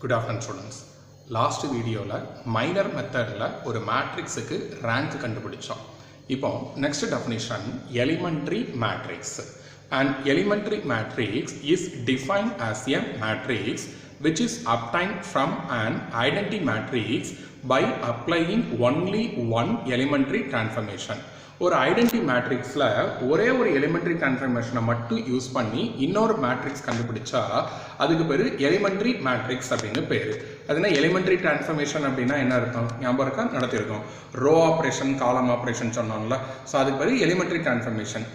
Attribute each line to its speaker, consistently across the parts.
Speaker 1: Good afternoon students. Last video minor method ஒரு matrixக்கு rank கண்டுபிடிச்சோம். இப்போ next definition elementary matrix. An elementary matrix is defined as a matrix which is obtained from an identity matrix by applying only one elementary transformation. ஒரு identity மேட்ரிக்ஸில் ஒரே ஒரு elementary டிரான்ஸ்ஃபர்மேஷனை மட்டும் use பண்ணி இன்னொரு மேட்ரிக்ஸ் கண்டுபிடிச்சா அதுக்கு பேர் எலிமெண்ட்ரி மேட்ரிக்ஸ் அப்படின்னு பேர். அதுனா எலிமெண்ட்ரி டிரான்ஸ்ஃபர்மேஷன் அப்படின்னா என்ன அர்த்தம் ஞாபகம் இருக்கா? நடத்திருக்கோம். ரோ ஆப்ரேஷன் காலம் ஆப்ரேஷன் சொன்னோம்ல. ஸோ அதுக்கு பேர் எலிமெண்ட்ரி டிரான்ஸ்ஃபர்மேஷன்.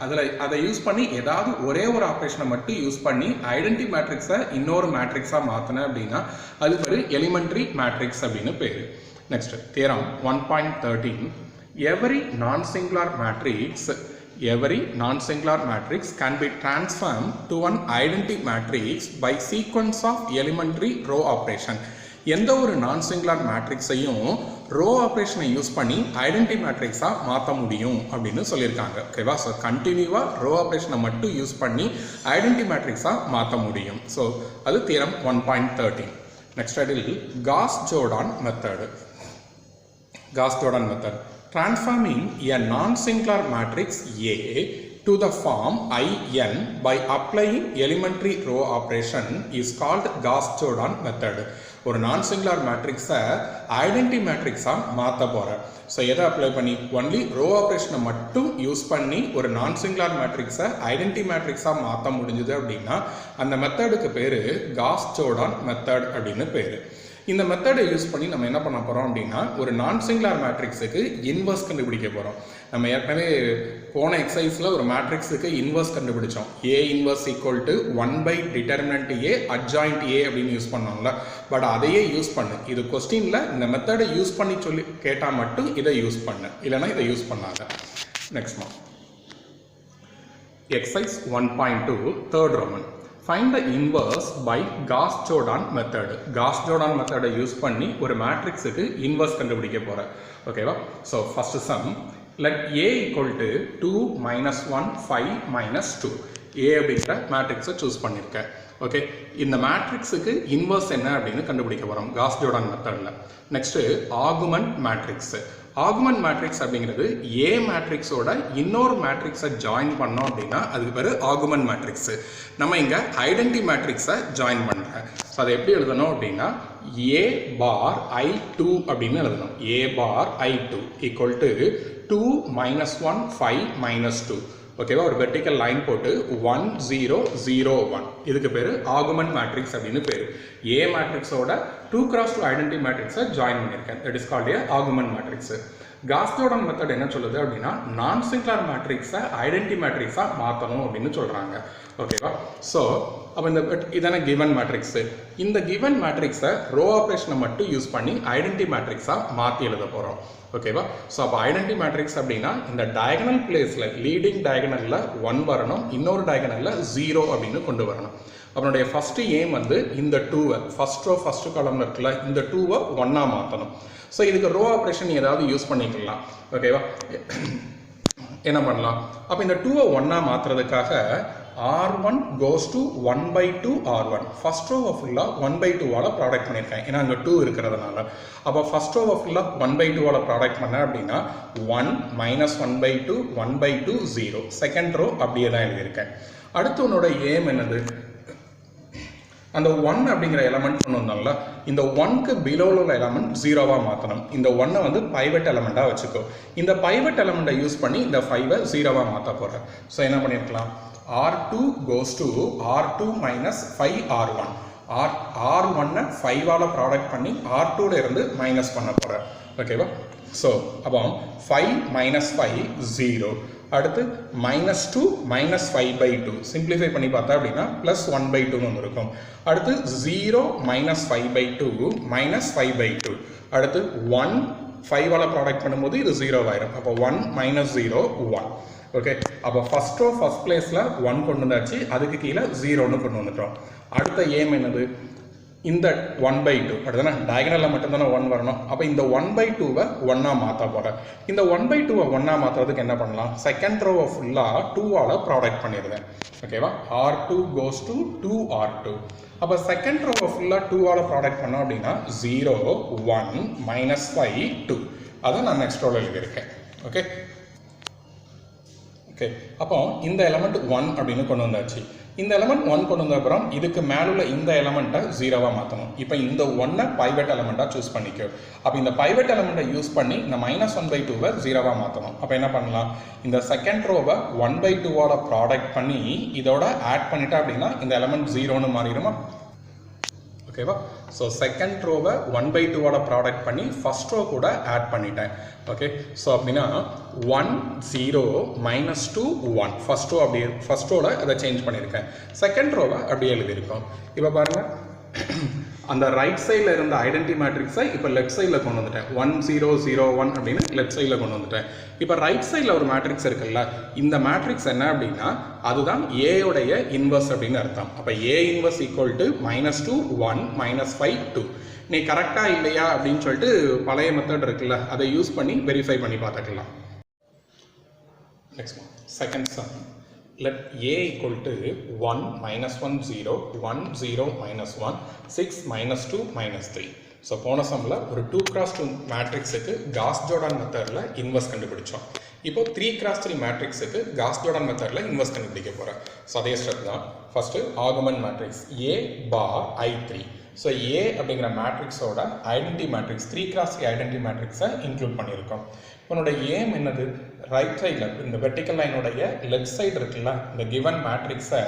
Speaker 1: அதை யூஸ் பண்ணி ஏதாவது ஒரே ஒரு ஆப்ரேஷனை மட்டும் யூஸ் பண்ணி ஐடென்டி மேட்ரிக்ஸை இன்னொரு மேட்ரிக்ஸாக மாற்றினேன் அப்படின்னா அதுக்கு பேர் எலிமெண்ட்ரி மேட்ரிக்ஸ் அப்படின்னு பேர். Next theorem 1.13. Every non-singular matrix can be transformed to an identity matrix by sequence of elementary row operation. எந்த ஒரு non-singular matrixையும் row operation யூஸ் பண்ணி identity matrixா மாற்ற முடியும் அப்படின்னு சொல்லியிருக்காங்க. ஓகேவா? ஸோ கண்டினியூவா row operation மட்டும் யூஸ் பண்ணி identity matrixா மாற்ற முடியும். ஸோ அது தியரம் 1.13. நெக்ஸ்ட் அதில் cos-Jordan method. Transforming a non-singular matrix A to the form IN by applying elementary row operation is called Gauss-Jordan method. ஒரு non-singular matrix-ஐ identity matrix-ஆ மாற்ற போகிறேன். ஸோ எதை அப்ளை பண்ணி ஒன்லி ரோ ஆப்ரேஷனை மட்டும் யூஸ் பண்ணி ஒரு non-singular matrix-ஐ identity matrix-ஆ மாற்ற முடிஞ்சுது அப்படின்னா அந்த மெத்தடுக்கு பேர் காஸ்-ஜோர்டான் மெத்தட் அப்படின்னு பேர். இந்த மெத்தடை யூஸ் பண்ணி நம்ம என்ன பண்ண போகிறோம் அப்படின்னா ஒரு நான்-சிங்குலர் மேட்ரிக்ஸுக்கு இன்வர்ஸ் கண்டுபிடிக்க போகிறோம். நம்ம ஏற்கனவே போன எக்ஸசைஸில் ஒரு மேட்ரிக்ஸுக்கு இன்வர்ஸ் கண்டுபிடிச்சோம். A inverse equal to 1 determinant A adjoint A அப்படின்னு யூஸ் பண்ணோம்ல. பட் அதையே யூஸ் பண்ணு. இது கொஸ்டினில் இந்த மெத்தடை யூஸ் பண்ணி சொல்லி கேட்டால் மட்டும் இதை யூஸ் பண்ணு, இல்லைன்னா இதை யூஸ் பண்ணாத. Next mark exercise 1.2 third Roman. Find the inverse by Gauss-Jordan method. Gauss-Jordan method use பண்ணி ஒரு மேட்ரிக்ஸுக்கு இன்வர்ஸ் கண்டுபிடிக்க போகிறேன். ஓகேவா? So first sum let A equal to 2 minus 1 5 minus 2. A அப்படிங்கிற மேட்ரிக்ஸை சூஸ் பண்ணியிருக்கேன். ஓகே, இந்த மேட்ரிக்ஸுக்கு இன்வர்ஸ் என்ன அப்படின்னு கண்டுபிடிக்க போகிறோம் காஸ்-ஜோர்டான் மெத்தடில். Next argument matrix. Argument matrix அப்படிங்கிறது ஏ மேட்ரிக்ஸோட இன்னொரு மேட்ரிக்ஸை ஜாயின் பண்ணோம் அப்படின்னா அதுக்கு பேர் ஆர்குமெண்ட் மேட்ரிக்ஸு. நம்ம இங்கே ஐடென்டி மேட்ரிக்ஸை ஜாயின் பண்ணுறேன். ஸோ அதை எப்படி எழுதணும் அப்படின்னா ஏ பார் I2 அப்படின்னு எழுதணும். ஏ பார் I2 equal to 2 minus 1 5 minus 2. ஓகேவா? ஒரு வெர்டிக்கல் லைன் போட்டு 1 0 0 1. இதுக்கு பேர் ஆர்குமெண்ட் மேட்ரிக்ஸ் அப்படின்னு பேர். ஏ மேட்ரிக்ஸோட 2x2 ஐடென்டி மேட்ரிக்ஸை ஜாயின் பண்ணியிருக்கேன். That is called A argument matrix. Cos-Jordan method என்ன சொல்லுது அப்படின்னா நான்-சிங்குலர் மேட்ரிக்ஸை ஐடென்டி மேட்ரிக்ஸாக மாற்றணும் அப்படின்னு சொல்கிறாங்க. ஓகேவா? ஸோ அப்போ இதான கிவன் மேட்ரிக்ஸு. இந்த கிவன் மேட்ரிக்ஸை ரோ ஆப்ரேஷனை மட்டும் யூஸ் பண்ணி ஐடென்டி மேட்ரிக்ஸாக மாற்றி எழுத போகிறோம். ஓகேவா? ஸோ அப்போ ஐடென்டி மேட்ரிக்ஸ் அப்படின்னா இந்த டயகனல் பிளேஸில் லீடிங் டயகனலில் 1 வரணும், இன்னொரு டயகனலில் 0 அப்படின்னு கொண்டு வரணும். அவனுடைய ஃபஸ்ட்டு எய்ம் வந்து இந்த 2வை ஃபஸ்ட் ரோ ஃபஸ்ட்டு காலம்ல இருக்குல்ல இந்த 2வை 1ஆக மாற்றணும். ஸோ இதுக்கு ரோ ஆப்ரேஷன் ஏதாவது யூஸ் பண்ணிக்கலாம். ஓகேவா? என்ன பண்ணலாம்? அப்போ இந்த 2வை 1ஆக மாற்றுறதுக்காக R1 goes to 1/2 R1. First ரோவை ஃபுல்லாக 1/2வால் ப்ராடக்ட் பண்ணியிருக்கேன். ஏன்னா அங்கே 2 இருக்கிறதுனால. அப்போ ஃபர்ஸ்ட் ரோவை ஃபுல்லாக 1/2வால் ப்ராடக்ட் பண்ணேன் அப்படின்னா 1 minus 1/2 1/2 0. செகண்ட் ரோ அப்படியே தான் எழுதியிருக்கேன். அடுத்து உன்னோட ஏம் என்னது? அந்த 1 அப்படிங்கிற எலமெண்ட் கொண்டு வந்தோம்ல, இந்த 1க்கு பிலோவில் உள்ள எலமெண்ட் 0வாக மாற்றணும். இந்த 1ஐ வந்து பைவட் எலமெண்ட்டாக வச்சுக்கோ. இந்த பைவட் எலமெண்ட்டை யூஸ் பண்ணி இந்த 5ஐ 0வாக மாற்ற போகிறேன். ஸோ என்ன பண்ணியிருக்கலாம்? R2 goes to R2 minus 5 R1. R1-ஐ 5ஆல் product பண்ணி R2ல இருந்து மைனஸ் பண்ண போகிறேன். ஓகேவா? ஸோ அப்போ 5 minus 5 0. அடுத்து -2 minus 5/2. சிம்பிளிஃபை பண்ணி பார்த்தா அப்படின்னா ப்ளஸ் 1/2ன்னு வந்துருக்கும். அடுத்து 0 minus 5/2 minus 5/2. அடுத்து 1 5ஆல் ப்ராடக்ட் பண்ணும்போது இது 0 ஆயிரும். அப்போ 1 minus 0 1. ஓகே, அப்போ ஃபர்ஸ்ட் ரோ ஃபர்ஸ்ட் பிளேஸில் 1 கொண்டு வந்தாச்சு, அதுக்கு கீழே 0ன்னு கொண்டு வந்துட்டோம். அடுத்த ஏம் என்னது? இந்த 1/2 அப்படிதானே டயகனலில் மட்டும்தானே 1 வரணும். அப்போ இந்த 1/2வை 1ஆக மாற்ற போகிறேன். இந்த 1/2வை 1ஆக மாற்றுறதுக்கு என்ன பண்ணலாம், செகண்ட் ரோவை ஃபுல்லாக 2ஆல் ப்ராடக்ட் பண்ணிடுறேன். ஓகேவா, R2 goes to 2R2. அப்போ செகண்ட் ரோவை ஃபுல்லாக 2ஆல் ப்ராடக்ட் பண்ணோம் அப்படின்னா 0 1 -5 2 அதை நான் நெக்ஸ்ட் ரோவில் எழுதியிருக்கேன். ஓகே ஓகே அப்போ இந்த எலமெண்ட் 1 அப்படின்னு கொண்டு வந்தாச்சு. இந்த எலமெண்ட் 1 கொண்டு வந்த அப்புறம் இதுக்கு மேலுள்ள இந்த எலமெண்ட்டை 0வா மாற்றணும். இப்போ இந்த 1ஐ பைவட் எலமெண்ட்டாக சூஸ் பண்ணிக்கோ. அப்போ இந்த பைவட் எலமெண்ட்டை யூஸ் பண்ணி இந்த -1/2வை 0வா மாற்றணும். அப்போ என்ன பண்ணலாம், இந்த செகண்ட் ரோவை 1/2ஓட ப்ராடக்ட் பண்ணி இதோட ஆட் பண்ணிட்டா அப்படின்னா இந்த எலமெண்ட் 0ன்னு மாறிடுமா. ஓகேவா, ஸோ செகண்ட் ரோவை 1/2ஓட ப்ராடக்ட் பண்ணி ஃபர்ஸ்ட் ரோ கூட ஆட் பண்ணிட்டேன். ஓகே, ஸோ அப்படின்னா 1 0 -2 1 ஃபர்ஸ்ட் ரோ அப்படியே ஃபர்ஸ்ட் ரோவில் அதை சேஞ்ச் பண்ணியிருக்கேன். செகண்ட் ரோவை அப்படியே எழுதியிருக்கோம். இப்போ பாருங்கள், அந்த ரைட் சைடில் இருந்த ஐடென்டி மேட்ரிக்ஸை இப்போ லெஃப்ட் சைடில் கொண்டு வந்துட்டேன். 1 0 0 1 அப்படின்னு லெஃப்ட் சைடில் கொண்டு வந்துட்டேன். இப்போ ரைட் சைடில் ஒரு மேட்ரிக்ஸ் இருக்குல்ல, இந்த மேட்ரிக்ஸ் என்ன அப்படின்னா அதுதான் ஏயோடைய இன்வர்ஸ் அப்படின்னு அர்த்தம். அப்போ ஏ இன்வர்ஸ் ஈக்குவல் டு -2 1 -5 2. நீ கரெக்டாக இல்லையா அப்படின்னு சொல்லிட்டு பழைய மெத்தட் இருக்குல்ல, அதை யூஸ் பண்ணி வெரிஃபை பண்ணி பார்த்துக்கலாம். Next second sum. Let A equal to 1 -1 0 1 0 -1 6 -2 -3. So போன சம்மில் ஒரு 2x2 மேட்ரிக்ஸுக்கு காஸ் ஜோர்டான் மெத்தடில் இன்வர்ஸ் கண்டுபிடிச்சோம். இப்போ 3x3 மேட்ரிக்ஸுக்கு காஸ் ஜோர்டான் மெத்தடில் இன்வர்ஸ் கண்டுபிடிக்க போகிறேன். ஸோ அதே ஸ்டெப் தான். First argument matrix A bar I3. So A அப்படிங்கிற மேட்ரிக்ஸோட ஐடென்டி மேட்ரிக்ஸ் 3x3 ஐடென்டி மேட்ரிக்ஸை இன்க்ளூட் பண்ணியிருக்கோம். உன்னோட ஏம் என்னது, ரைட் சைடில் இந்த வெர்டிக்கல் லைனுடைய லெஃப்ட் சைடு இருக்குல்ல, இந்த கிவன் மேட்ரிக்ஸை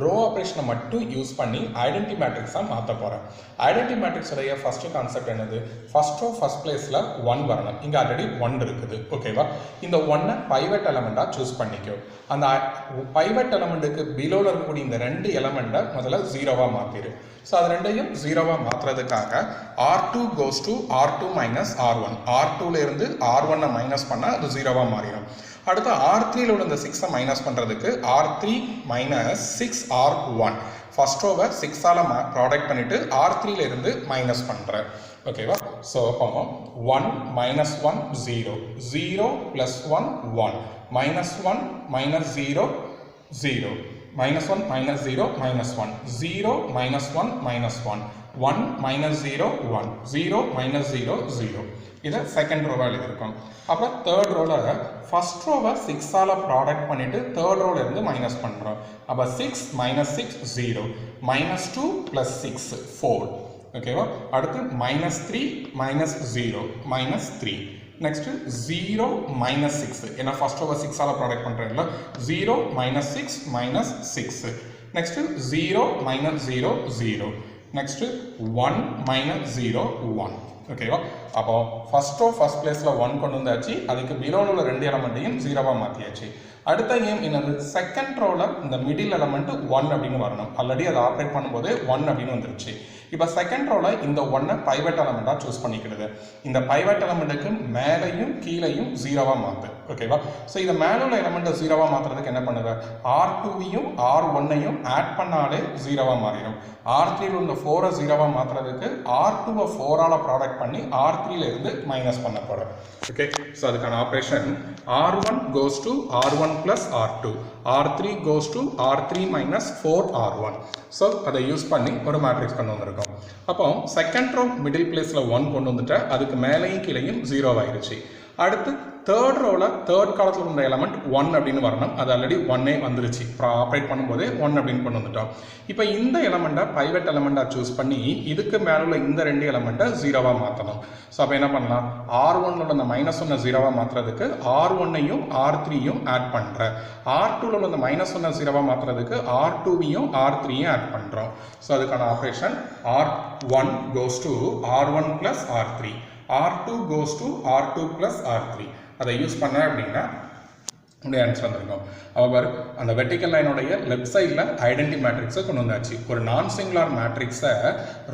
Speaker 1: ரோ ஆப்ரேஷனை மட்டும் யூஸ் பண்ணி ஐடென்டி மேட்ரிக்ஸாக மாற்ற போகிறேன். ஐடென்டி மேட்ரிக்ஸோடைய ஃபஸ்ட்டு கான்செப்ட் என்னது, ஃபர்ஸ்ட் ரோ ஃபர்ஸ்ட் பிளேஸில் 1 வரணும். இங்கே ஆல்ரெடி 1 இருக்குது. ஓகேவா, இந்த 1ஐ பைவட் எலமெண்ட்டாக சூஸ் பண்ணிக்கோ. அந்த பைவட் எலமெண்ட்டுக்கு பிலோவில் இருக்கக்கூடிய இந்த 2 எலமெண்ட்டை முதல்ல 0வா மாற்றிடு. ஸோ அது ரெண்டையும் 0வா மாற்றுறதுக்காக R2 goes to R2 minus R1. R2ல இருந்து R1ஐ மைனஸ் பண்ணால் அது 0வா மாறிடும். அடுத்து R3ல உள்ள இந்த 6ஐ மைனஸ் பண்ணுறதுக்கு R3 minus 6R1. ஃபர்ஸ்ட் ரோவை 6ஆல் ப்ராடக்ட் பண்ணிவிட்டு R3ல இருந்து மைனஸ் பண்ணுறேன். ஓகேவா, ஸோ அப்போ 1 -1 0 0 + 1 1 -1 -0 0 -1 -0 -1 0 -1 -1 1 -0 1 0 -0 0. இதை செகண்ட் ரோவை எழுதியிருக்கோம். அப்புறம் தேர்ட் ரோவில் ஃபர்ஸ்ட் ரோவை 6ஆல் ப்ராடக்ட் பண்ணிவிட்டு தேர்ட் ரோவில் இருந்து மைனஸ் பண்ணுறோம். அப்போ 6 -6 0 -2 + 6 4. ஓகேவா, அடுத்து -3 -0 -3. நெக்ஸ்ட் 0 -6, ஏன்னா ஃபர்ஸ்ட் ரோவை 6ஆல் ப்ராடக்ட் பண்ணுறேன்ல, 0 -6 -6. நெக்ஸ்ட் 0 -0 0. நெக்ஸ்ட் 1 -0 1. ஓகேவா, அப்போ ஃபர்ஸ்ட் ரோ ஃபர்ஸ்ட் பிளேஸில் 1 கொண்டு வந்தாச்சு. அதுக்கு பிலோவில் உள்ள 2 எலமெண்ட்டையும் 0வா மாற்றியாச்சு. அடுத்த கேம் என்னது, செகண்ட் ரோவில் இந்த மிடில் எலமெண்ட் 1 அப்படின்னு வரணும். ஆல்ரெடி அதை ஆப்ரேட் பண்ணும்போது 1 அப்படின்னு வந்துருச்சு. இப்போ செகண்ட் ரோவில் இந்த 1ஐ பைவட் எலமெண்ட்டாக சூஸ் பண்ணிக்கிறது. இந்த பைவட் எலமெண்ட்டுக்கு மேலேயும் கீழேயும் 0வா மாற்று. ஓகேவா, ஸோ இதை மேலே உள்ள எலமெண்ட்டை 0வா மாற்றுறதுக்கு என்ன பண்ணுவேன், R2வையும் R1ஐயும் ஆட் பண்ணாலே 0வா மாறிடும். R3ல உள்ள 4ஐ 0வா மாற்றுறதுக்கு R2வை 4ஆல் ப்ராடக்ட் பண்ணி R3ல இருந்து மைனஸ் பண்ண போகிறேன். ஓகே, ஸோ அதுக்கான operation R1 goes to R1 + R2, R3 goes to R3 minus 4R1. So அதை யூஸ் பண்ணி ஒரு மேட்ரிக்ஸ் கொண்டு வந்திருக்கோம். அப்போ செகண்ட் ரோ மிடில் பிளேஸில் 1 கொண்டு வந்துட்டு அதுக்கு மேலேயும் கீழேயும் 0 ஆயிடுச்சு. அடுத்து தேர்ட் ரோவில் தேர்ட் காலத்தில் உள்ள எலமெண்ட் 1 அப்படின்னு வரணும். அது ஆல்ரெடி 1 வந்துருச்சு. ஆப்ரேட் பண்ணும்போதே 1 அப்படின்னு கொண்டு வந்துட்டோம். இப்போ இந்த எலமெண்ட்டை பைவட் எலமெண்ட்டாக சூஸ் பண்ணி இதுக்கு மேலே உள்ள இந்த 2 எலமெண்ட்டை 0வா மாற்றணும். ஸோ அப்போ என்ன பண்ணலாம், R1ல உள்ள இந்த -1 0வா மாற்றுறதுக்கு R1ஐயும் R3யும் ஆட் பண்ணுறேன். R2ல உள்ள இந்த -1 0வா மாற்றுறதுக்கு R2வையும் R3யும் ஆட் பண்ணுறோம். ஸோ அதுக்கான operation R1 goes to R1 + R3, R2 goes to R2 + R3. அதை யூஸ் பண்ண அப்படின்னா உடைய ஆன்சர் வந்திருக்கும். அவர் அந்த வெர்டிக்கல் லைனுடைய லெஃப்ட் சைடில் ஐடென்டி மேட்ரிக்ஸை கொண்டு வந்தாச்சு. ஒரு நான் சிங்குலர் மேட்ரிக்ஸை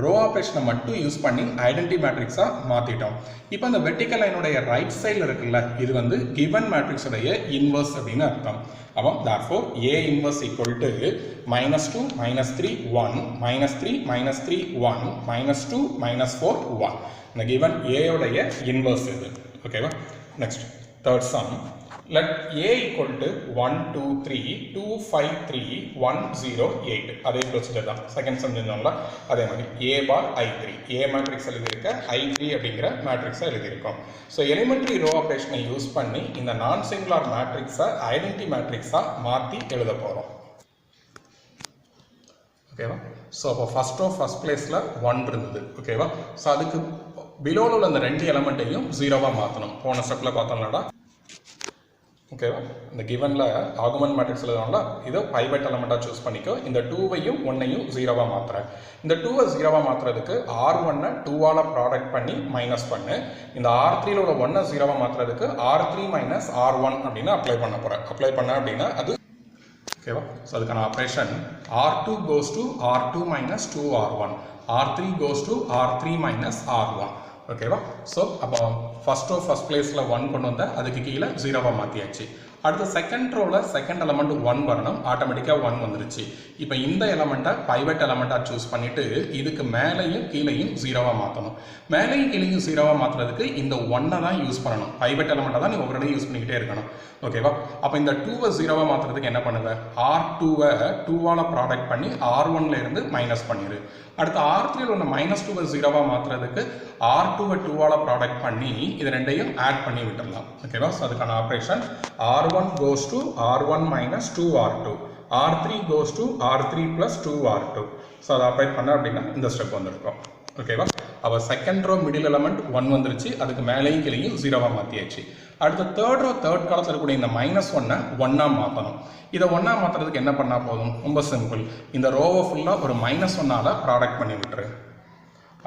Speaker 1: ரோ ஆப்ரேஷனை மட்டும் யூஸ் பண்ணி ஐடென்டி மேட்ரிக்ஸாக மாற்றிட்டோம். இப்போ அந்த வெர்டிக்கல் லைனுடைய ரைட் சைடில் இருக்குல்ல, இது வந்து கிவன் மேட்ரிக்ஸுடைய இன்வர்ஸ் அப்படின்னு அர்த்தம். அப்போ therefore A inverse equal to -2 -3 1 -3 -3 1 -2 -4 1. இந்த given A உடைய இன்வர்ஸ் இது. ஓகேவா? Next third sum. Let A equal to 1 2 3 2 5 3 1 0 8. அதே ப்ரொசீஜர் தான். செகண்ட் சம் செஞ்சோம்ல அதே மாதிரி A bar I3 A matrix எழுதியிருக்க I3 அப்படிங்கிற மேட்ரிக்ஸை எழுதியிருக்கோம். ஸோ எலிமெண்ட்ரி ரோ ஆப்ரேஷனை யூஸ் பண்ணி இந்த நான் சிங்குலர் மேட்ரிக்ஸை ஐடென்டி மேட்ரிக்ஸாக மாற்றி எழுத போகிறோம். ஓகேவா? ஸோ அப்போ ஃபர்ஸ்ட் பிளேஸில் 1 இருந்தது. ஓகேவா? ஸோ அதுக்கு பிலோவில் உள்ள அந்த 2 எலமெண்ட்டையும் 0வாக மாற்றணும். போன ஸ்டெப்பில் பார்த்தோம்னாடா ஓகேவா? இந்த கிவனில் ஆர்குமெண்ட் மேட்ரிக்ஸ் எழுதணும்ல, இதை பைவட் எலமெண்ட்டாக சூஸ் பண்ணிக்கோ. இந்த 2வையும் 1ஐயும் 0வாக மாற்றுறேன். இந்த 2வை 0வாக மாற்றுறதுக்கு R1-ஐ 2ஆல் ப்ராடக்ட் பண்ணி மைனஸ் பண்ணு. இந்த R3ல் உள்ள 1-ஐ 0வாக மாற்றுறதுக்கு R3 மைனஸ் R1 அப்படின்னு அப்ளை பண்ண போகிறேன். அப்ளை பண்ண அப்படின்னா அது ஓகேவா? ஸோ அதுக்கான operation R2 goes to R2 minus 2R1, R3 goes to R3 minus R1. ஓகேவா? ஸோ அப்போ ஃபர்ஸ்ட் பிளேஸில் 1 கொண்டு வந்தால் அதுக்கு கீழே 0வாக மாற்றியாச்சு. அடுத்து செகண்ட் ரோவில் செகண்ட் எலமெண்ட் 1 வரணும். ஆட்டோமேட்டிக்காக 1 வந்துருச்சு. இப்போ இந்த எலமெண்ட்டை பைவட் எலமெண்ட்டாக சூஸ் பண்ணிவிட்டு இதுக்கு மேலேயும் கீழேயும் 0வாக மாற்றணும். மேலேயும் கீழேயும் 0வாக மாற்றுறதுக்கு இந்த 1-ஐ தான் யூஸ் பண்ணணும். பைவட் எலமெண்ட்டை தான் நீ ஒவ்வொரு யூஸ் பண்ணிக்கிட்டே இருக்கணும். ஓகேவா? அப்போ இந்த 2வை 0வாக மாற்றுறதுக்கு என்ன பண்ணுவேன்? R2-வை 2ஆல் ப்ராடக்ட் பண்ணி R1ல இருந்து மைனஸ் பண்ணிடு. அடுத்து R3ல் உள்ள -2வை 0வாக மாற்றுறதுக்கு R2வை 2ஆல் ப்ராடக்ட் பண்ணி இது ரெண்டையும் ஆட் பண்ணி விட்டுடலாம். ஓகேவா? ஸோ அதுக்கான operation R1 goes to R1 minus 2R2, R3 goes to R3 plus 2R2. So அதை அப்ளை பண்ண அப்படின்னா இந்த ஸ்டெப் வந்திருக்கும். ஓகேவா? அப்போ செகண்ட் ரோ மிடில் எலமெண்ட் 1 வந்துருச்சு. அதுக்கு மேலேயும் கீழேயும் 0வாக மாற்றியாச்சு. அடுத்த தேர்ட் ரோ தேர்ட் காலத்தில் இருக்கக்கூடிய இந்த -1-ஐ 1-ஆக மாற்றணும். இதை 1-ஆக மாற்றுறதுக்கு என்ன பண்ணால் போதும்? ரொம்ப சிம்பிள். இந்த ரோவை ஃபுல்லாக ஒரு -1-ஆல் ப்ராடக்ட் பண்ணி விட்டுரு.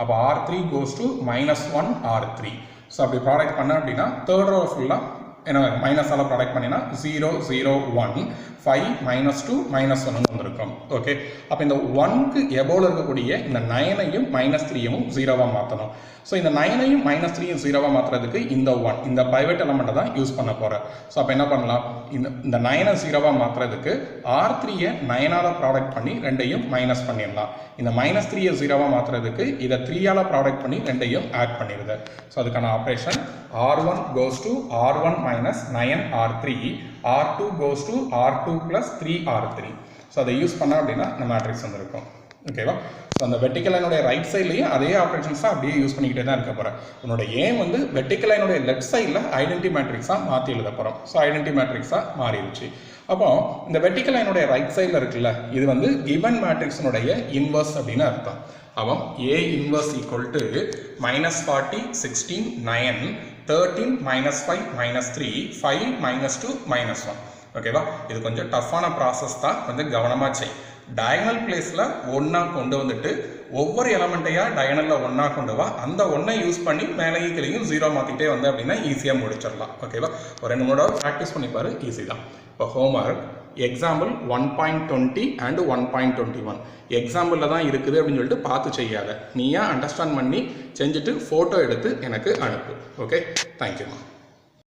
Speaker 1: அப்போ R3 goes to -1 R3. So அப்படி ப்ராடக்ட் பண்ண அப்படின்னா தேர்ட் ரோ ஃபுல்லாக என்ன மைனஸால் ப்ராடக்ட் பண்ணினா 0 0 1 5 -2 -1 வந்திருக்கும். ஓகே, அப்போ இந்த 1க்கு எபோவில் இருக்கக்கூடிய இந்த 9ஐயும் -3யும் 0வாக மாற்றணும். ஸோ இந்த 9ஐயும் -3யும் 0வாக மாற்றுறதுக்கு இந்த 1 இந்த பைவட் எலமெண்ட்டை தான் யூஸ் பண்ண போகிறேன். ஸோ அப்போ என்ன பண்ணலாம்? இந்த 9ஐ 0வாக மாற்றுறதுக்கு R3-ஐ 9ஆல் ப்ராடக்ட் பண்ணி ரெண்டையும் மைனஸ் பண்ணிடலாம். இந்த -3ஐ 0வாக மாற்றுறதுக்கு இதை 3ஆல் ப்ராடக்ட் பண்ணி ரெண்டையும் ஆட் பண்ணிடுது. ஸோ அதுக்கான operation R1 goes to R1 minus 9R3, R2 goes to R2 plus 3R3. So அதை யூஸ் பண்ண அப்படின்னா இந்த மேட்ரிக்ஸ் வந்திருக்கும். ஓகேவா? ஸோ அந்த வெர்டிக்கல் லைனுடைய ரைட் சைட்லையும் அதே ஆப்ரேஷன்ஸாக அப்படியே யூஸ் பண்ணிக்கிட்டே தான் இருக்க போகிறேன். உன்னோட ஏம் வந்து வெர்டிக்கல் லைனுடைய லெஃப்ட் சைடில் ஐடென்டி மேட்ரிக்ஸாக மாற்றி எழுத போகிறோம். ஸோ ஐடென்டி மேட்ரிக்ஸாக மாறிடுச்சு. அப்போ இந்த வெர்டிக்கல் லைனுடைய ரைட் சைடில் இருக்குல்ல, இது வந்து கிவன் மேட்ரிக்ஸினுடைய இன்வர்ஸ் அப்படின்னு அர்த்தம். அவன் A inverse equal to -40 16 9 13 -5 -3 5 -2 -1. ஓகேவா? இது கொஞ்சம் டஃப்பான ப்ராசஸ் தான், கொஞ்சம் கவனமாக செய். டயகனல் பிளேஸில் 1-ஆ கொண்டு வந்துட்டு ஒவ்வொரு எலமெண்ட்டையாக டயகனலில் 1-ஆ கொண்டு வா. அந்த 1-ஐ யூஸ் பண்ணி மேலேயும் கீழேயும் 0 மாற்றிட்டே வந்து அப்படின்னா ஈஸியாக முடிச்சிடலாம். ஓகேவா? ஒரு 2 3 தடவை ப்ராக்டிஸ் பண்ணிப்பாரு, ஈஸி தான். இப்போ ஹோம்ஒர்க் எக்ஸாம்பிள் 1.20 அண்ட் 1.21 எக்ஸாம்பிளில் தான் இருக்குது அப்படின்னு சொல்லிட்டு பார்த்து செய்யாத. நீயா அண்டர்ஸ்டாண்ட் பண்ணி செஞ்சுட்டு ஃபோட்டோ எடுத்து எனக்கு அனுப்பு. Okay, thank you.